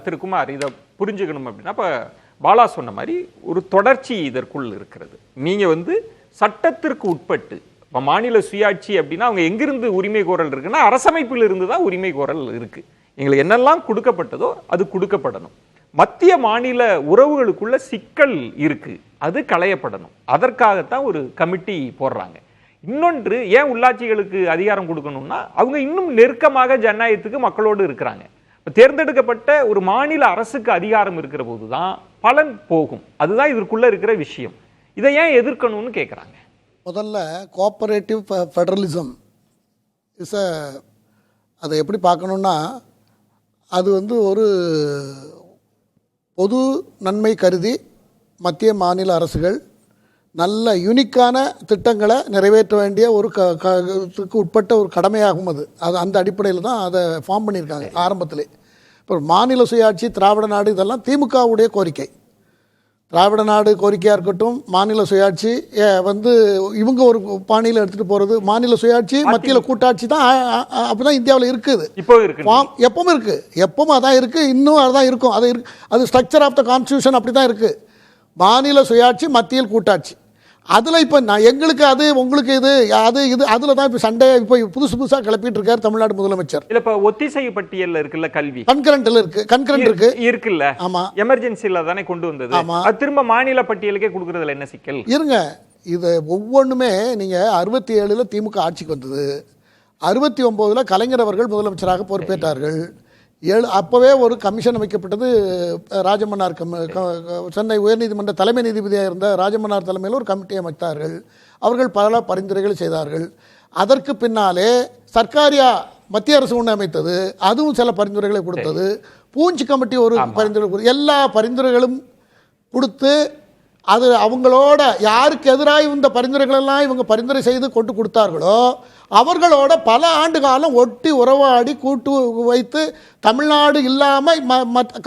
திரு குமார் இதை புரிஞ்சுக்கணும் அப்படின்னா இப்போ பாலா சொன்ன மாதிரி ஒரு தொடர்ச்சி இதற்குள் இருக்கிறது. நீங்க சட்டத்திற்கு உட்பட்டு இப்போ மாநில சுயாட்சி அப்படின்னா அவங்க எங்கிருந்து உரிமை கோரல் இருக்குன்னா அரசமைப்பில் இருந்து தான் உரிமை கோரல் இருக்கு. எங்களுக்கு என்னெல்லாம் கொடுக்கப்பட்டதோ அது கொடுக்கப்படணும். மத்திய மாநில உறவுகளுக்குள்ள சிக்கல் இருக்கு, அது களையப்படணும். அதற்காகத்தான் ஒரு கமிட்டி போடுறாங்க. இன்னொன்று, ஏன் உள்ளாட்சிகளுக்கு அதிகாரம் கொடுக்கணும்னா அவங்க இன்னும் நெருக்கமாக ஜனநாயகத்துக்கு மக்களோடு இருக்கிறாங்க. தேர்ந்தெடுக்கப்பட்ட ஒரு மாநில அரசுக்கு அதிகாரம் இருக்கிற போதுதான் பலன் போகும். அதுதான் இதற்குள்ள இருக்கிற விஷயம். இதை ஏன் எதிர்க்கணும்னு கேட்குறாங்க. முதல்ல கோஆபரேட்டிவ் ஃபெடரலிசம் அதை எப்படி பார்க்கணுன்னா, அது ஒரு பொது நன்மை கருதி மத்திய மாநில அரசுகள் நல்ல யூனிக்கான திட்டங்களை நிறைவேற்ற வேண்டிய ஒரு உட்பட்ட ஒரு கடமையாகும். அது அந்த அடிப்படையில் தான் அதை ஃபார்ம் பண்ணியிருக்காங்க ஆரம்பத்திலே. இப்போ மாநில சுயாட்சி, திராவிட நாடு, இதெல்லாம் திமுகவுடைய கோரிக்கை. திராவிட நாடு கோரிக்கையாக இருக்கட்டும், மாநில சுயாட்சி இவங்க ஒரு பாணியில் எடுத்துகிட்டு போகிறது. மாநில சுயாட்சி மத்தியில் கூட்டாட்சி தான் அப்படி தான் இந்தியாவில் இருக்குது. எப்பவும் இருக்குது, எப்பவும் அதான் இருக்குது, இன்னும் அதுதான் இருக்கும். அது ஸ்ட்ரக்சர் ஆஃப் த கான்ஸ்டியூஷன் அப்படி தான் இருக்குது. மாநில சுயாட்சி, மத்தியில் கூட்டாட்சி. அதில் இப்போ எங்களுக்கு அது, உங்களுக்கு இது, அதில் தான் இப்போ சண்டை இப்போ புதுசாக கிளப்பிட்டு இருக்காரு தமிழ்நாடு முதலமைச்சர். இல்லை, இப்போ ஒத்திசை பட்டியலில் இருக்குல்ல கல்வி, கன்கரண்ட் இருக்குல்ல. ஆமா, எமர்ஜென்சியில் தானே கொண்டு வந்தது. அது திரும்ப மாநில பட்டியலுக்கே கொடுக்குறதுல என்ன சிக்கல்? இருங்க, இது ஒவ்வொன்றுமே நீங்கள் 67 திமுக ஆட்சிக்கு வந்தது, 69 கலைஞர் அவர்கள் முதலமைச்சராக பொறுப்பேற்றார்கள். அப்போவே ஒரு கமிஷன் அமைக்கப்பட்டது. ராஜமன்னார் சென்னை உயர்நீதிமன்ற தலைமை நீதிபதியாக இருந்த ராஜமன்னார் தலைமையில் ஒரு கமிட்டி அமைத்தார்கள். அவர்கள் பல பரிந்துரைகள் செய்தார்கள். அதற்கு பின்னாலே சர்க்காரியா மத்திய அரசு ஒன்று அமைத்தது, அதுவும் சில பரிந்துரைகளை கொடுத்தது. பூஞ்சி கமிட்டி ஒரு பரிந்துரை, எல்லா பரிந்துரைகளும் கொடுத்து அது அவங்களோட யாருக்கு எதிராக இந்த பரிந்துரைகளெல்லாம் இவங்க பரிந்துரை செய்து கொண்டு கொடுத்தார்களோ அவர்களோட பல ஆண்டு காலம் ஒட்டி உறவாடி கூட்டு வைத்து தமிழ்நாடு இல்லாமல்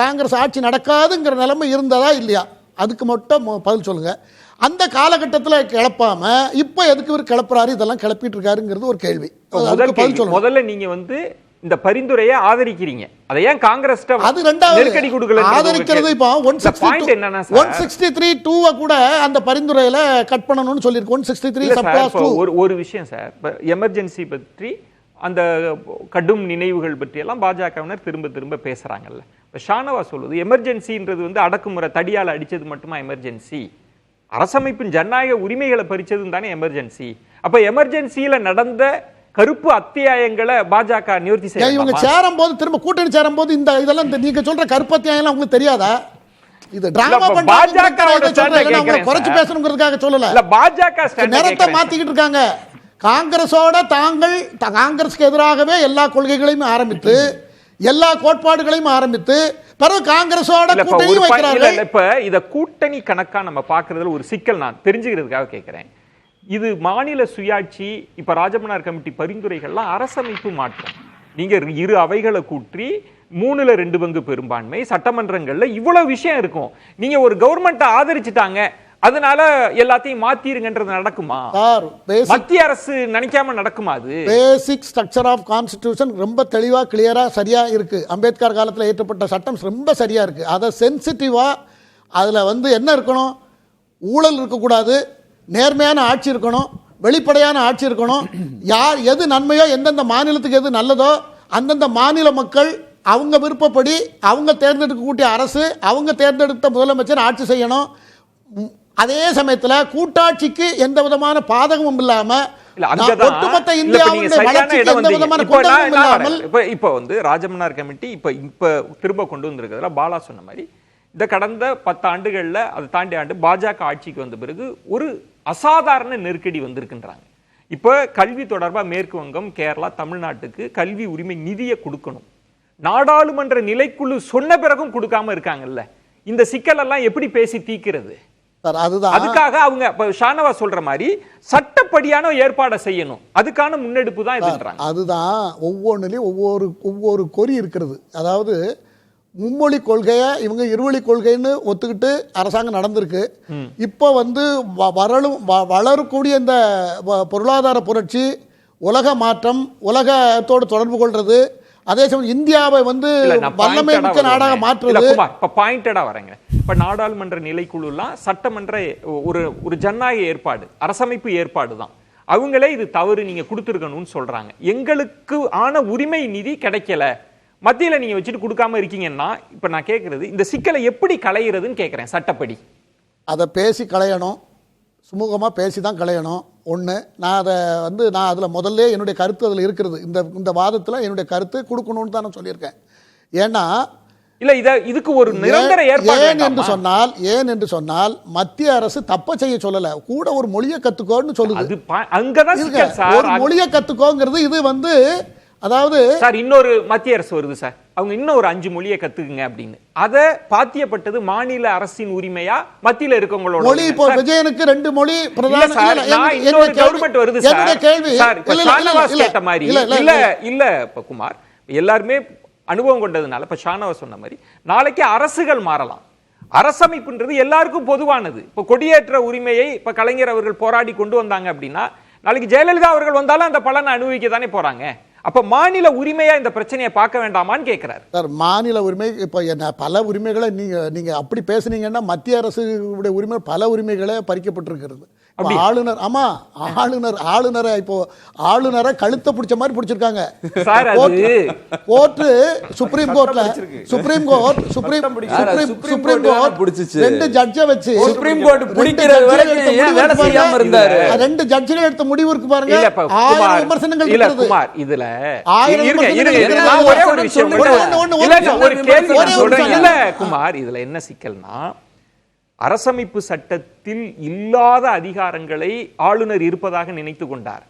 காங்கிரஸ் ஆட்சி நடக்காதுங்கிற நிலைமை இருந்ததா இல்லையா? அதுக்கு மட்டும் பதில் சொல்லுங்கள். அந்த காலகட்டத்தில் கிளப்பாம இப்போ எதுக்கு இவர் கிளப்புறாரு, இதெல்லாம் கிளப்பிட்டு இருக்காருங்கிறது ஒரு கேள்வி. பதில் சொல்லுங்க. முதல்ல நீங்க இந்த பரிந்துரையை ஆதரிக்கிறீங்க, அதை ஏன் காங்கிரஸ் அது ரெண்டாவது நெருக்கடி கொடுக்கல? ஆதரிக்கிறது இப்போ 163(2) கூட அந்த பரிந்துரையில கட் பண்ணணும்னு சொல்லிருக்கு. 163 ஒரு விஷயம் சார், எமர்ஜென்சி பற்றி அந்த கடும் நினைவுகள் பற்றி எல்லாம் பாஜகவினர் திரும்ப திரும்ப பேசுறாங்கல்ல. ஷானவாஸ் சொல்லுது எமர்ஜென்சின்றது அடக்குமுறை தடியால் அடிச்சது மட்டுமா எமர்ஜென்சி? அரசமைப்பின் ஜனநாயக உரிமைகளை பறிச்சதும் தானே எமர்ஜென்சி. அப்ப எமர்ஜென்சியில நடந்த கருப்பு அத்தியாயங்களை பாஜக நிவர்த்தி செய்ய இவங்க சேரும் போது, திரும்ப கூட்டணி சேரும் போது இதெல்லாம் நீங்க சொல்ற கருப்பு அத்தியாயம் உங்களுக்கு தெரியாதா? இது டிராமா பண்றாங்க, குறைச்சு பேசணுங்கிறதுக்காக சொல்லல. பாஜக நேரத்தை மாத்திக்கிட்டு இருக்காங்க. காங்கிரஸோட காங்கிரஸுக்கு எதிராகவே எல்லா கொள்கைகளையும் ஆரம்பித்து எல்லா கோட்பாடுகளையும் ஆரம்பித்து பிறகு காங்கிரஸோட கூட்டணி வைக்கிறார்கள். இப்ப இத கூட்டணி கணக்கா நம்ம பாக்குறதுல ஒரு சிக்கல் நான் தெரிஞ்சுக்கிறதுக்காக கேட்கிறேன். இது மாநில சுயாட்சி, இப்ப ராஜமன்னார் கமிட்டி பரிந்துரைகள்லாம் அரசமைப்பு மாற்றம். நீங்க இரு அவைகளை கூட்டி 3/2 பெரும்பான்மை சட்டமன்றங்கள்ல இவ்வளவு விஷயம் இருக்கும். நீங்க ஒரு கவர்மெண்ட் ஆதரிச்சுட்டாங்க, அதனால எல்லாத்தையும் மாத்திருங்கன்றது நடக்குமா? மத்திய அரசு நினைக்காம நடக்குமா? அது பேசிக் ஸ்ட்ரக்சர் ஆஃப் கான்ஸ்டிடியூஷன் ரொம்ப தெளிவா கிளியரா சரியா இருக்கு. அம்பேத்கர் காலத்தில் ஏற்றப்பட்ட சட்டம் ரொம்ப சரியா இருக்கு. அதை சென்சிட்டிவா அதுல என்ன இருக்கணும்? ஊழல் இருக்கக்கூடாது, நேர்மையான ஆட்சி இருக்கணும், வெளிப்படையான ஆட்சி இருக்கணும். யார் எது நன்மையோ, எந்தெந்த மாநிலத்துக்கு எது நல்லதோ அந்தந்த மாநில மக்கள் அவங்க விருப்பப்படி அவங்க தேர்ந்தெடுக்கக்கூடிய அரசு, அவங்க தேர்ந்தெடுத்த முதலமைச்சர் ஆட்சி செய்யணும். அதே சமயத்தில் கூட்டாட்சிக்கு எந்த விதமான பாதகமும் இல்லாம ஒட்டுமொத்த இந்தியாவுடைய வளர்ச்சிக்கு எந்த விதமான குற்றமும் இல்லாமல் இப்ப ராஜமன்னார் கமிட்டி இப்ப திரும்ப கொண்டு வந்திருக்கிறதுல பாலா சொன்ன மாதிரி இந்த கடந்த 10 ஆண்டுகள்ல அதை தாண்டி ஆண்டு பாஜக ஆட்சிக்கு வந்த பிறகு ஒரு அசாதாரண நெருக்கடி வந்திருக்கின்றாங்க. இப்ப கல்வி தொடர்பா மேற்கு வங்கம், கேரளா, தமிழ்நாட்டுக்கு கல்வி உரிமை நிதியை கொடுக்கணும். நாடாளுமன்ற நிலைக்குழு சொன்ன பிறகும் கொடுக்காம இருக்காங்கல்ல. இந்த சிக்கல் எல்லாம் எப்படி பேசி தீர்க்கிறது? அதுக்காக அவங்க ஷானவாஸ் சொல்ற மாதிரி சட்டப்படியான ஏற்பாடை செய்யணும். அதுக்கான முன்னெடுப்பு தான் இதுன்றாங்க. அதுதான் ஒவ்வொன்றிலையும் ஒவ்வொரு கொறி இருக்கிறது. அதாவது மும்மொழி கொள்கையை இவங்க இருவழி கொள்கைன்னு ஒத்துக்கிட்டு அரசாங்கம் நடந்திருக்கு. இப்போ வளரக்கூடிய இந்த பொருளாதார புரட்சி, உலக மாற்றம், உலகத்தோடு தொடர்பு கொள்வது, அதே சமயம் இந்தியாவை வந்து வல்லமை மிக்க நாடாக மாற்றுறது. இப்ப பாயிண்டடா வரேங்க. இப்ப நாடாளுமன்ற நிலைக்குழுலாம் சட்டமன்ற ஒரு ஜனநாயக ஏற்பாடு, அரசமைப்பு ஏற்பாடு தான். அவங்களே இது தவறு, நீங்க கொடுத்துருக்கணும்னு சொல்றாங்க. எங்களுக்கு ஆன உரிமை நிதி கிடைக்கல, மத்தியில நீங்க வச்சுட்டு கொடுக்காம இருக்கீங்கன்னா, இப்ப நான் கேட்கறது இந்த சிக்கலை எப்படி களையிறதுன்னு கேட்கிறேன். சட்டப்படி அதை பேசி களையணும், சுமூகமாக பேசி தான் களையணும். ஒன்று, நான் அதில் முதல்ல என்னுடைய கருத்து அதில் இருக்கிறது. இந்த வாதத்தில் என்னுடைய கருத்து கொடுக்கணும்னு தான் நான் சொல்லியிருக்கேன். ஏன்னா இல்ல இதுக்கு ஒரு நிரந்தர ஏற்பாடு ஏன் என்று சொன்னால் மத்திய அரசு தப்ப செய்ய சொல்லல, கூட ஒரு மொழியை கத்துக்கோன்னு சொல்லுது. அங்கதான் ஒரு மொழியை கத்துக்கோங்கிறது. இது வந்து அதாவது சார் இன்னொரு மத்திய அரசு வருது சார், அவங்க இன்னும் ஒரு 5 மொழியை கத்துக்குங்க அப்படின்னு. அதை பாத்தியப்பட்டது மாநில அரசின் உரிமையா மத்தியில இருக்கவங்களோட மொழி? இப்போ விஜயனுக்கு 2 மொழி பிரதான கவர்மெண்ட் வருது சார். இப்ப ஷானவாஸ் கேட்ட மாதிரி இல்ல இப்ப குமார் எல்லாருமே அனுபவம் கொண்டதுனால இப்ப ஷானவாஸ் சொன்ன மாதிரி நாளைக்கு அரசுகள் மாறலாம். அரசமைப்புன்றது எல்லாருக்கும் பொதுவானது. இப்ப கொடியேற்ற உரிமையை இப்ப கலைஞர் அவர்கள் போராடி கொண்டு வந்தாங்க அப்படின்னா, நாளைக்கு ஜெயலலிதா அவர்கள் வந்தாலும் அந்த பலனை அனுபவிக்க தானே போறாங்க. அப்ப மாநில உரிமையா இந்த பிரச்சனையை பார்க்க வேண்டாமான்னு கேட்கிறார் சார். மாநில உரிமை இப்ப பல உரிமைகளை நீங்க அப்படி பேசுனீங்கன்னா மத்திய அரசு உரிமை பல உரிமைகளே பறிக்கப்பட்டிருக்கிறது. ஆளுநர் ஆளுநரை இப்போ ஆளுநரை கழுத்தை பிடிச்ச மாதிரி பிடிச்சிருக்காங்க. கோர்ட் சுப்ரீம் கோர்ட்ல சுப்ரீம் கோர்ட் 2 ஜட்ஜை வச்சு 2 ஜட்ஜிகள் எடுத்த முடிவு இருக்கு பாருங்க. 1000 விமர்சனங்கள் இருக்கிறது இதுல. குமார் இதுல என்ன சிக்கல்னா, அரசமைப்பு சட்டத்தில் இல்லாத அதிகாரங்களை ஆளுநர் இருப்பதாக நினைத்து கொண்டார்.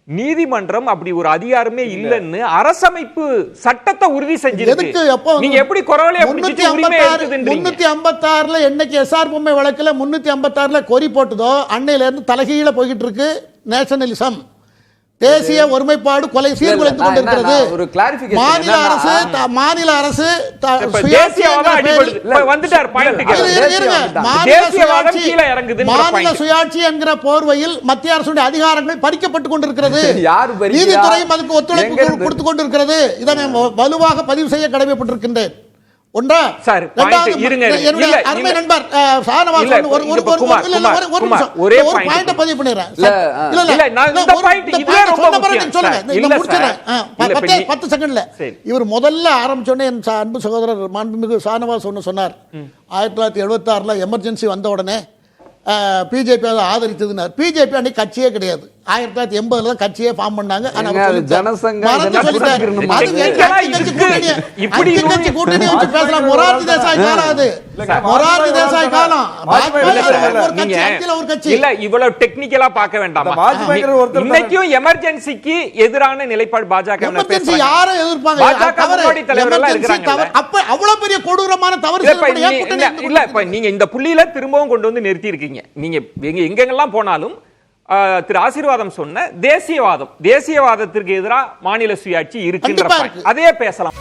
நீதிமன்றம் அப்படி ஒரு அதிகாரமே இல்லைன்னு அரசமைப்பு சட்டத்தை உறுதி செஞ்சிருக்கு. நீங்க எப்படி குரவலையா பிடிச்சிட்டு உரிமை எடுக்குதுன்றீங்க? 356ல என்னைக்கு எஸ்ஆர் பொம்மை வழக்குல 356ல கொரி போட்டதோ அன்னையில இருந்து தலைகீழ போய்கிட்டு இருக்கு நேஷனலிசம். தேசிய ஒருமைப்பாடு கொலை சீர்குலைத்து கொண்டிருக்கிறது. மாநில அரசு மாநில சுயாட்சி என்கிற போர்வையில் மத்திய அரசுடைய அதிகாரங்கள் பறிக்கப்பட்டுக் கொண்டிருக்கிறது. நீதித்துறையும் அதுக்கு ஒத்துழைப்பு கொடுத்துக் கொண்டிருக்கிறது. இதை வலுவாக பதிவு செய்ய கடமைப்பட்டிருக்கின்றேன். ஒன்றா அருமை நண்பர் ஷானவாஸ் ஒரு பாயிண்ட் பதிவு பண்ணிடுறேன். 10 செகண்ட்ல இவர் முதல்ல ஆரம்பிச்சோடனே என் அன்பு சகோதரர் மாண்புமிகு ஷானவாஸ் ஒன்று சொன்னார். 1976ல எமர்ஜென்சி வந்த உடனே பிஜேபி அதை ஆதரித்ததுனார். பிஜேபி அன்னைக்கு கட்சியே கிடையாது. 1980ல தான் கட்சியே ஃபார்ம் பண்ணாங்க. மொரார்ஜி தேசாய் காலம் அது. மொரார்ஜி தேசாய் காலம். இல்ல இவ்வளவு டெக்னிக்கலா பார்க்க வேண்டாம். இன்னைக்கும் எமர்ஜென்சிக்கு எதிரான நிலைப்பாடு பாஜக. யாரை எதிர்ப்பாங்க? அப்ப அவ்வளவு பெரிய கொடூரமான தவறு இல்ல. இப்ப நீங்க இந்த புள்ளியில திரும்பவும் கொண்டு வந்து நிறுத்தி இருக்கீங்க. நீங்க எங்கெங்கெல்லாம் போனாலும் திரு ஆசீர்வாதம் சொன்ன தேசியவாதத்திற்கு எதிராக மாநில சுயாட்சி இருக்கின்ற அதே பேசலாம்.